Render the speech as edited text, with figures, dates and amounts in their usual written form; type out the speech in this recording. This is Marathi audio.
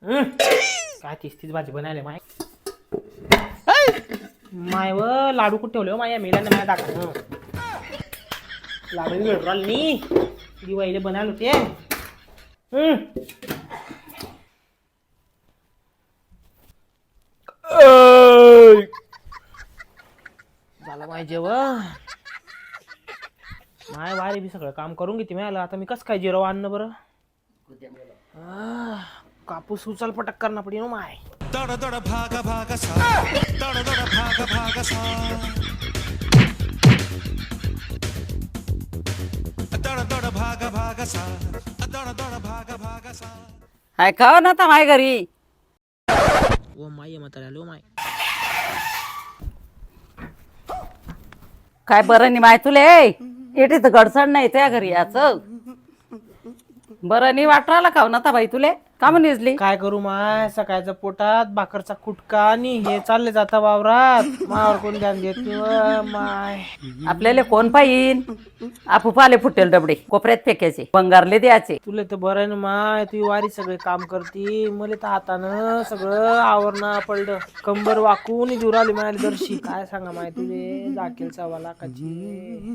काय तीच भाजी बनायला माय माय व लाडू कुठे ठेवले हो माया मेला माया दाखव लाडू भेटराल नी दिवाळीला बनायला होते झालं माय जेवण माय वारे बी सगळं काम करून घेते मिळालं आता मी कसं काय जिरव आणणं बरं कापूस उचल पटक करणं पडेल ना माय दड दड भाग भाग सा दड दड भाग भाग सा दड दड भाग भाग सा दड दड भाग भाग सा हाय खाव ना आता माय घरी ओ माय म्हाताऱ्या लो माय काय बरं नाही माय तुले येते तर गडसण नाही त्या घरी याचं बरं नाही वाटराला खाव ना आता बाई तुले का म्हणून निजली काय करू माय सकाळच्या पोटात भाकरचा कुटका आणि हे चालले जाता वावरात मावर कोण ध्यान देत नाही व माय आपल्याला कोण पाहिन आपू पाले फुटेल डबडे कोपऱ्यात फेकायचे बंगारले द्यायचे तुला तर बरं आहे ना माय तू वारी सगळे काम करती मला तर हातानं सगळं आवरणं पडलं कंबर वाकून दूर आली माय दर्शी काय सांगा माय तुले जाकेल चावाला काची